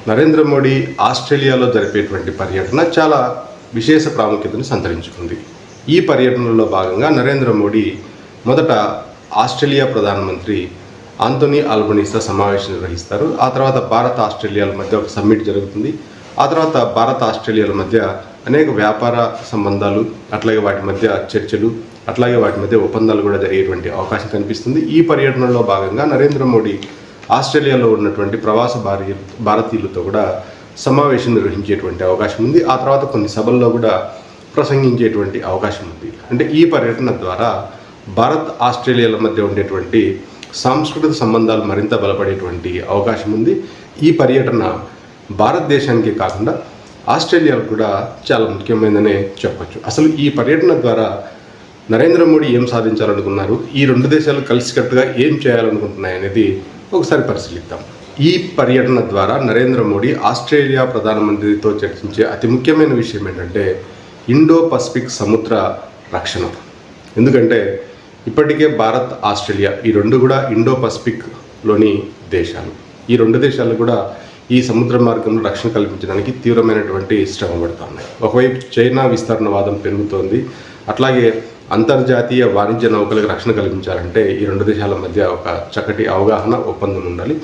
నరేంద్ర మోడీ ఆస్ట్రేలియాలో జరిపేటువంటి పర్యటన చాలా విశేష ప్రాముఖ్యతను సంతరించుకుంది. ఈ పర్యటనలో భాగంగా నరేంద్ర మోడీ మొదట ఆస్ట్రేలియా ప్రధానమంత్రి ఆంటోనీ ఆల్బనీస్తో సమావేశం నిర్వహిస్తారు. ఆ తర్వాత భారత్ ఆస్ట్రేలియాల మధ్య ఒక సమ్మిట్ జరుగుతుంది. ఆ తర్వాత భారత్ ఆస్ట్రేలియాల మధ్య అనేక వ్యాపార సంబంధాలు, అట్లాగే వాటి మధ్య చర్చలు, అట్లాగే వాటి మధ్య ఒప్పందాలు కూడా జరిగేటువంటి అవకాశం కనిపిస్తుంది. ఈ పర్యటనలో భాగంగా నరేంద్ర మోడీ ఆస్ట్రేలియాలో ఉన్నటువంటి ప్రవాస భారతీయులతో కూడా సమావేశం నిర్వహించేటువంటి అవకాశం ఉంది. ఆ తర్వాత కొన్ని సభల్లో కూడా ప్రసంగించేటువంటి అవకాశం ఉంది. అంటే ఈ పర్యటన ద్వారా భారత్ ఆస్ట్రేలియాల మధ్య ఉండేటువంటి సాంస్కృతిక సంబంధాలు మరింత బలపడేటువంటి అవకాశం ఉంది. ఈ పర్యటన భారతదేశానికి కాకుండా ఆస్ట్రేలియాకు కూడా చాలా ముఖ్యమైనదనే చెప్పచ్చు. అసలు ఈ పర్యటన ద్వారా నరేంద్ర మోడీ ఏం సాధించాలనుకున్నారు, ఈ రెండు దేశాలు కలిసికట్టుగా ఏం చేయాలనుకుంటున్నాయి అనేది ఒకసారి పరిశీలిద్దాం. ఈ పర్యటన ద్వారా నరేంద్ర మోడీ ఆస్ట్రేలియా ప్రధానమంత్రితో చర్చించే అతి ముఖ్యమైన విషయం ఏంటంటే ఇండో పసిఫిక్ సముద్ర రక్షణ. ఎందుకంటే ఇప్పటికే భారత్, ఆస్ట్రేలియా ఈ రెండు కూడా ఇండో పసిఫిక్లోని దేశాలు. ఈ రెండు దేశాలు కూడా ఈ సముద్ర మార్గంలో రక్షణ కల్పించడానికి తీవ్రమైనటువంటి శ్రమ పడుతున్నాయి. ఒకవైపు చైనా విస్తరణవాదం పెరుగుతోంది, అట్లాగే అంతర్జాతీయ వాణిజ్య నౌకలకు రక్షణ కల్పించాలంటే ఈ రెండు దేశాల మధ్య ఒక చక్కటి అవగాహన, ఒప్పందం ఉండాలి.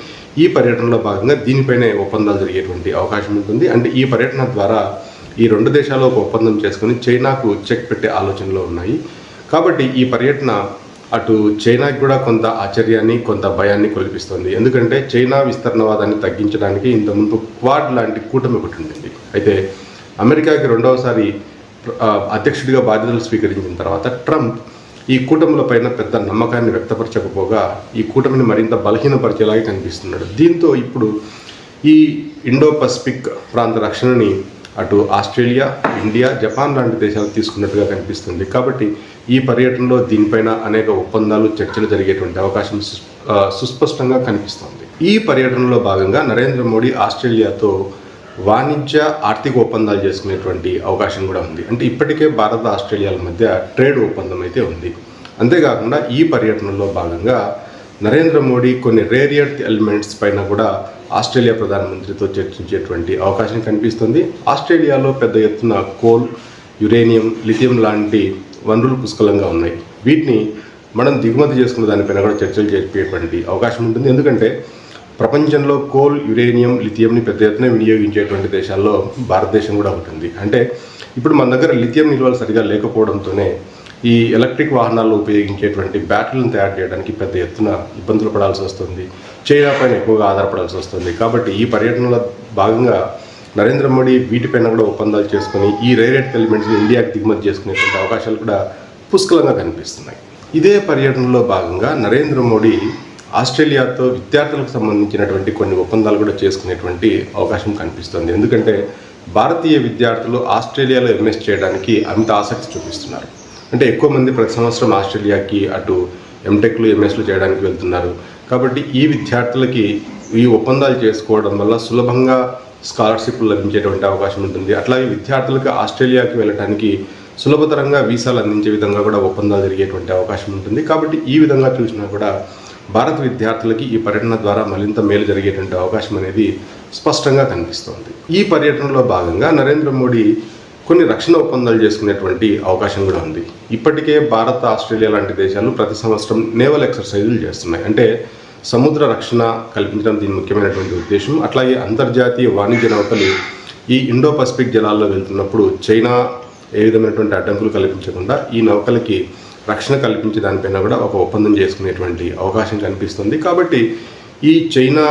ఈ పర్యటనలో భాగంగా దీనిపైనే ఒప్పందాలు జరిగేటువంటి అవకాశం ఉంటుంది. అంటే ఈ పర్యటన ద్వారా ఈ రెండు దేశాలు ఒక ఒప్పందం చేసుకుని చైనాకు చెక్ పెట్టే ఆలోచనలో ఉన్నాయి. కాబట్టి ఈ పర్యటన అటు చైనాకి కూడా కొంత ఆశ్చర్యాన్ని, కొంత భయాన్ని కొలిపిస్తుంది. ఎందుకంటే చైనా విస్తరణవాదాన్ని తగ్గించడానికి ఇంతకుముందు క్వాడ్ లాంటి కూటమి ఒకటి ఉండింది. అయితే అమెరికాకి రెండవసారి అధ్యక్షుడిగా బాధ్యతలు స్వీకరించిన తర్వాత ట్రంప్ ఈ కూటములపైన పెద్ద నమ్మకాన్ని వ్యక్తపరచకపోగా ఈ కూటమిని మరింత బలహీనపరిచేలాగే కనిపిస్తున్నాడు. దీంతో ఇప్పుడు ఈ ఇండో పసిఫిక్ ప్రాంత రక్షణని అటు ఆస్ట్రేలియా, ఇండియా, జపాన్ లాంటి దేశాలు తీసుకున్నట్టుగా కనిపిస్తుంది. కాబట్టి ఈ పర్యటనలో దీనిపైన అనేక ఒప్పందాలు, చర్చలు జరిగేటువంటి అవకాశం సుస్పష్టంగా కనిపిస్తోంది. ఈ పర్యటనలో భాగంగా నరేంద్ర మోడీ ఆస్ట్రేలియాతో వాణిజ్య, ఆర్థిక ఒప్పందాలు చేసుకునేటువంటి అవకాశం కూడా ఉంది. అంటే ఇప్పటికే భారత, ఆస్ట్రేలియాల మధ్య ట్రేడ్ ఒప్పందం అయితే ఉంది. అంతేకాకుండా ఈ పర్యటనలో భాగంగా నరేంద్ర మోడీ కొన్ని రేర్ ఎర్త్ ఎలిమెంట్స్ పైన కూడా ఆస్ట్రేలియా ప్రధానమంత్రితో చర్చించేటువంటి అవకాశం కనిపిస్తుంది. ఆస్ట్రేలియాలో పెద్ద ఎత్తున కోల్, యురేనియం, లిథియం లాంటి వనరులు పుష్కలంగా ఉన్నాయి. వీటిని మనం దిగుమతి చేసుకున్న దానిపైన కూడా చర్చలు జరిపేటువంటి అవకాశం ఉంటుంది. ఎందుకంటే ప్రపంచంలో కోల్, యురేనియం, లిథియంని పెద్ద ఎత్తున వినియోగించేటువంటి దేశాల్లో భారతదేశం కూడా ఉంటుంది. అంటే ఇప్పుడు మన దగ్గర లిథియం నిల్వలు సరిగా లేకపోవడంతోనే ఈ ఎలక్ట్రిక్ వాహనాల్లో ఉపయోగించేటువంటి బ్యాటరీలను తయారు చేయడానికి పెద్ద ఎత్తున ఇబ్బందులు పడాల్సి వస్తుంది. చైనా పైన ఎక్కువగా ఆధారపడాల్సి వస్తుంది. కాబట్టి ఈ పర్యటనలో భాగంగా నరేంద్ర మోడీ వీటిపైన కూడా ఒప్పందాలు చేసుకుని ఈ రేర్ ఎర్త్ ఎలిమెంట్స్ని ఇండియాకి దిగుమతి చేసుకునేటువంటి అవకాశాలు కూడా పుష్కలంగా కనిపిస్తున్నాయి. ఇదే పర్యటనలో భాగంగా నరేంద్ర మోడీ ఆస్ట్రేలియాతో విద్యార్థులకు సంబంధించినటువంటి కొన్ని ఒప్పందాలు కూడా చేసుకునేటువంటి అవకాశం కనిపిస్తుంది. ఎందుకంటే భారతీయ విద్యార్థులు ఆస్ట్రేలియాలో ఎంఎస్ చేయడానికి అంత ఆసక్తి చూపిస్తున్నారు. అంటే ఎక్కువ మంది ప్రతి సంవత్సరం ఆస్ట్రేలియాకి అటు ఎంటెక్లు, ఎంఎస్లు చేయడానికి వెళ్తున్నారు. కాబట్టి ఈ విద్యార్థులకి ఈ ఒప్పందాలు చేసుకోవడం వల్ల సులభంగా స్కాలర్షిప్లు లభించేటువంటి అవకాశం ఉంటుంది. అట్లాగే విద్యార్థులకు ఆస్ట్రేలియాకి వెళ్ళడానికి సులభతరంగా వీసాలు అందించే విధంగా కూడా ఒప్పందాలు జరిగేటువంటి అవకాశం ఉంటుంది. కాబట్టి ఈ విధంగా చూసినా కూడా భారత విద్యార్థులకి ఈ పర్యటన ద్వారా మరింత మేలు జరిగేటువంటి అవకాశం అనేది స్పష్టంగా కనిపిస్తోంది. ఈ పర్యటనలో భాగంగా నరేంద్ర మోడీ కొన్ని రక్షణ ఒప్పందాలు చేసుకునేటువంటి అవకాశం కూడా ఉంది. ఇప్పటికే భారత్, ఆస్ట్రేలియా లాంటి దేశాలు ప్రతి సంవత్సరం నేవల్ ఎక్సర్సైజులు చేస్తున్నాయి. అంటే సముద్ర రక్షణ కల్పించడం దీని ముఖ్యమైనటువంటి ఉద్దేశం. అట్లాగే అంతర్జాతీయ వాణిజ్య నౌకలు ఈ ఇండో పసిఫిక్ జలాల్లో వెళ్తున్నప్పుడు చైనా ఏ విధమైనటువంటి అడ్డంకులు కల్పించకుండా ఈ నౌకలకి రక్షణ కల్పించే దానిపైన కూడా ఒక ఒప్పందం చేసుకునేటువంటి అవకాశం కనిపిస్తుంది. కాబట్టి ఈ చైనా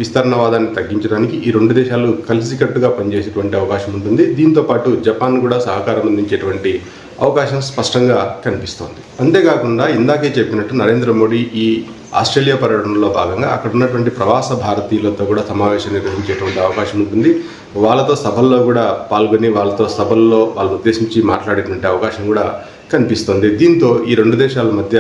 విస్తరణవాదాన్ని తగ్గించడానికి ఈ రెండు దేశాలు కలిసికట్టుగా పనిచేసేటువంటి అవకాశం ఉంటుంది. దీంతోపాటు జపాన్ కూడా సహకారం అందించేటువంటి అవకాశం స్పష్టంగా కనిపిస్తోంది. అంతేకాకుండా ఇందాకే చెప్పినట్టు నరేంద్ర మోడీ ఈ ఆస్ట్రేలియా పర్యటనలో భాగంగా అక్కడ ఉన్నటువంటి ప్రవాస భారతీయులతో కూడా సమావేశం నిర్వహించేటువంటి అవకాశం ఉంటుంది. వాళ్ళతో సభల్లో కూడా పాల్గొని వాళ్ళతో సభల్లో వాళ్ళని ఉద్దేశించి మాట్లాడేటువంటి అవకాశం కూడా కనిపిస్తుంది. దీంతో ఈ రెండు దేశాల మధ్య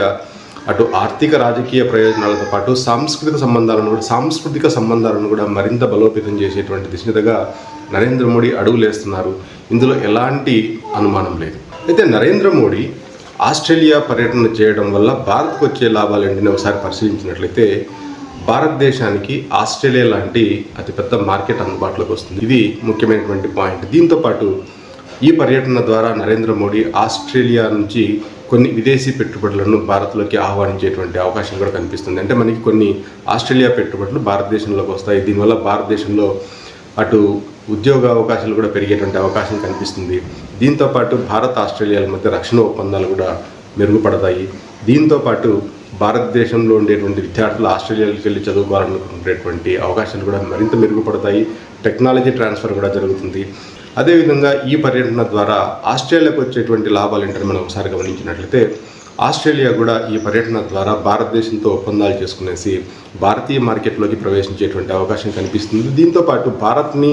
అటు ఆర్థిక, రాజకీయ ప్రయోజనాలతో పాటు సాంస్కృతిక సంబంధాలను కూడా మరింత బలోపేతం చేసేటువంటి దిశగా నరేంద్ర మోడీ అడుగులేస్తున్నారు. ఇందులో ఎలాంటి అనుమానం లేదు. అయితే నరేంద్ర మోడీ ఆస్ట్రేలియా పర్యటన చేయడం వల్ల భారత్కు వచ్చే లాభాలేంటిని ఒకసారి పరిశీలించినట్లయితే భారతదేశానికి ఆస్ట్రేలియా లాంటి అతిపెద్ద మార్కెట్ అందుబాటులోకి వస్తుంది. ఇది ముఖ్యమైనటువంటి పాయింట్. దీంతోపాటు ఈ పర్యటన ద్వారా నరేంద్ర మోడీ ఆస్ట్రేలియా నుంచి కొన్ని విదేశీ పెట్టుబడులను భారత్లోకి ఆహ్వానించేటువంటి అవకాశం కూడా కనిపిస్తుంది. అంటే మనకి కొన్ని ఆస్ట్రేలియా పెట్టుబడులు భారతదేశంలోకి వస్తాయి. దీనివల్ల భారతదేశంలో అటు ఉద్యోగ అవకాశాలు కూడా పెరిగేటువంటి అవకాశం కనిపిస్తుంది. దీంతోపాటు భారత్ ఆస్ట్రేలియాల మధ్య రక్షణ ఒప్పందాలు కూడా మెరుగుపడతాయి. దీంతోపాటు భారతదేశంలో ఉండేటువంటి విద్యార్థులు ఆస్ట్రేలియాకి వెళ్ళి చదువుకోవాలనుకునేటువంటి అవకాశాలు కూడా మరింత మెరుగుపడతాయి. టెక్నాలజీ ట్రాన్స్ఫర్ కూడా జరుగుతుంది. అదేవిధంగా ఈ పర్యటన ద్వారా ఆస్ట్రేలియాకు వచ్చేటువంటి లాభాలు ఏంటని మనం ఒకసారి గమనించినట్లయితే ఆస్ట్రేలియా కూడా ఈ పర్యటన ద్వారా భారతదేశంతో ఒప్పందాలు చేసుకునేసి భారతీయ మార్కెట్లోకి ప్రవేశించేటువంటి అవకాశం కనిపిస్తుంది. దీంతోపాటు భారత్ని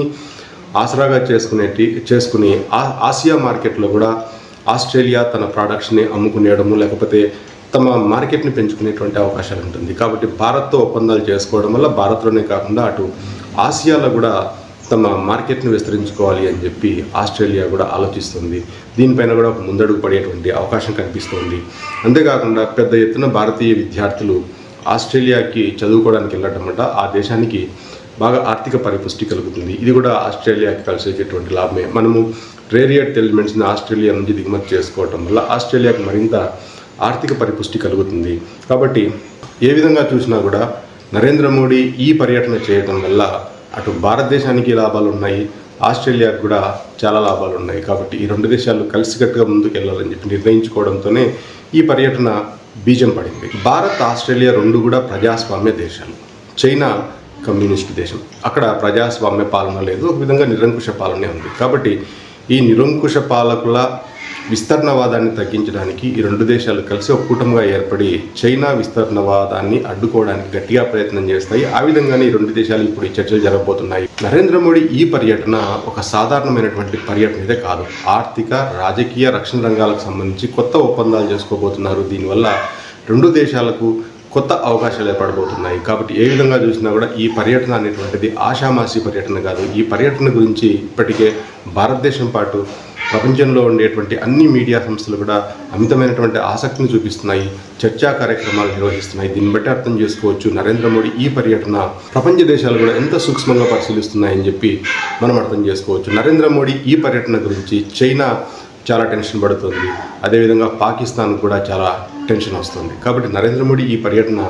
ఆసరాగా చేసుకుని ఆసియా మార్కెట్లో కూడా ఆస్ట్రేలియా తన ప్రోడక్ట్స్ని అమ్ముకునేయడము లేకపోతే తమ మార్కెట్ని పెంచుకునేటువంటి అవకాశాలు ఉంటుంది. కాబట్టి భారత్తో ఒప్పందాలు చేసుకోవడం వల్ల భారత్లోనే కాకుండా అటు ఆసియాలో కూడా తమ మార్కెట్ని విస్తరించుకోవాలి అని చెప్పి ఆస్ట్రేలియా కూడా ఆలోచిస్తుంది. దీనిపైన కూడా ఒక ముందడుగు పడేటువంటి అవకాశం కనిపిస్తుంది. అంతేకాకుండా పెద్ద ఎత్తున భారతీయ విద్యార్థులు ఆస్ట్రేలియాకి చదువుకోవడానికి వెళ్ళడం వల్ల ఆ దేశానికి బాగా ఆర్థిక పరిపుష్టి కలుగుతుంది. ఇది కూడా ఆస్ట్రేలియాకి కలిసి వచ్చేటువంటి లాభమే. మనము రేర్ ఎర్త్ ఎలిమెంట్స్ని ఆస్ట్రేలియా నుంచి దిగుమతి చేసుకోవడం వల్ల ఆస్ట్రేలియాకి మరింత ఆర్థిక పరిపుష్టి కలుగుతుంది. కాబట్టి ఏ విధంగా చూసినా కూడా నరేంద్ర మోడీ ఈ పర్యటన చేయడం వల్ల అటు భారతదేశానికి లాభాలు ఉన్నాయి, ఆస్ట్రేలియాకు కూడా చాలా లాభాలు ఉన్నాయి. కాబట్టి ఈ రెండు దేశాలు కలిసికట్టుగా ముందుకు వెళ్ళాలని చెప్పి నిర్ణయించుకోవడంతోనే ఈ పర్యటన బీజం పడింది. భారత్ ఆస్ట్రేలియా రెండు కూడా ప్రజాస్వామ్య దేశాలు. చైనా కమ్యూనిస్ట్ దేశం. అక్కడ ప్రజాస్వామ్య పాలన లేదు, ఒక విధంగా నిరంకుశ పాలనే ఉంది. కాబట్టి ఈ నిరంకుశ పాలకుల విస్తరణవాదాన్ని తగ్గించడానికి ఈ రెండు దేశాలు కలిసి ఒక కూటమిగా ఏర్పడి చైనా విస్తరణవాదాన్ని అడ్డుకోవడానికి గట్టిగా ప్రయత్నం చేస్తాయి. ఆ విధంగానే ఈ రెండు దేశాలు ఇప్పుడు ఈ చర్చలు జరగబోతున్నాయి. నరేంద్ర మోడీ ఈ పర్యటన ఒక సాధారణమైనటువంటి పర్యటన అయితే కాదు. ఆర్థిక, రాజకీయ, రక్షణ రంగాలకు సంబంధించి కొత్త ఒప్పందాలు చేసుకోబోతున్నారు. దీనివల్ల రెండు దేశాలకు కొత్త అవకాశాలు ఏర్పడబోతున్నాయి. కాబట్టి ఏ విధంగా చూసినా కూడా ఈ పర్యటన అనేటువంటిది ఆషామాషి పర్యటన కాదు. ఈ పర్యటన గురించి ఇప్పటికే భారతదేశం పాటు ప్రపంచంలో ఉండేటువంటి అన్ని మీడియా సంస్థలు కూడా అమితమైనటువంటి ఆసక్తిని చూపిస్తున్నాయి, చర్చా కార్యక్రమాలు నిర్వహిస్తున్నాయి. దీన్ని బట్టి అర్థం చేసుకోవచ్చు నరేంద్ర మోడీ ఈ పర్యటన ప్రపంచ దేశాలు కూడా ఎంత సూక్ష్మంగా పరిశీలిస్తున్నాయని చెప్పి మనం అర్థం చేసుకోవచ్చు. నరేంద్ర మోడీ ఈ పర్యటన గురించి చైనా చాలా టెన్షన్ పడుతుంది, అదేవిధంగా పాకిస్తాన్ కూడా చాలా టెన్షన్ వస్తుంది. కాబట్టి నరేంద్ర మోడీ ఈ పర్యటన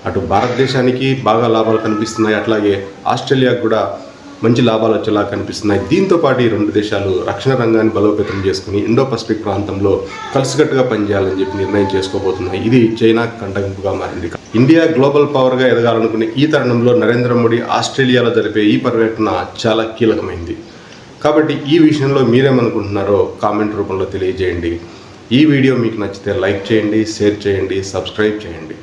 అటు భారతదేశానికి బాగా లాభాలు కనిపిస్తున్నాయి, అట్లాగే ఆస్ట్రేలియాకు కూడా మంచి లాభాలు వచ్చేలా కనిపిస్తున్నాయి. దీంతోపాటు ఈ రెండు దేశాలు రక్షణ రంగాన్ని బలోపేతం చేసుకుని ఇండో పసిఫిక్ ప్రాంతంలో కలిసికట్టుగా పనిచేయాలని చెప్పి నిర్ణయం చేసుకోబోతున్నాయి. ఇది చైనాకు కంటగింపుగా మారింది. ఇండియా గ్లోబల్ పవర్గా ఎదగాలనుకునే ఈ తరుణంలో నరేంద్ర మోడీ ఆస్ట్రేలియాలో జరిపే ఈ పర్యటన చాలా కీలకమైంది. కాబట్టి ఈ విషయంలో మీరేమనుకుంటున్నారో కామెంట్ రూపంలో తెలియజేయండి. ఈ వీడియో మీకు నచ్చితే లైక్ చేయండి, షేర్ చేయండి, సబ్స్క్రైబ్ చేయండి.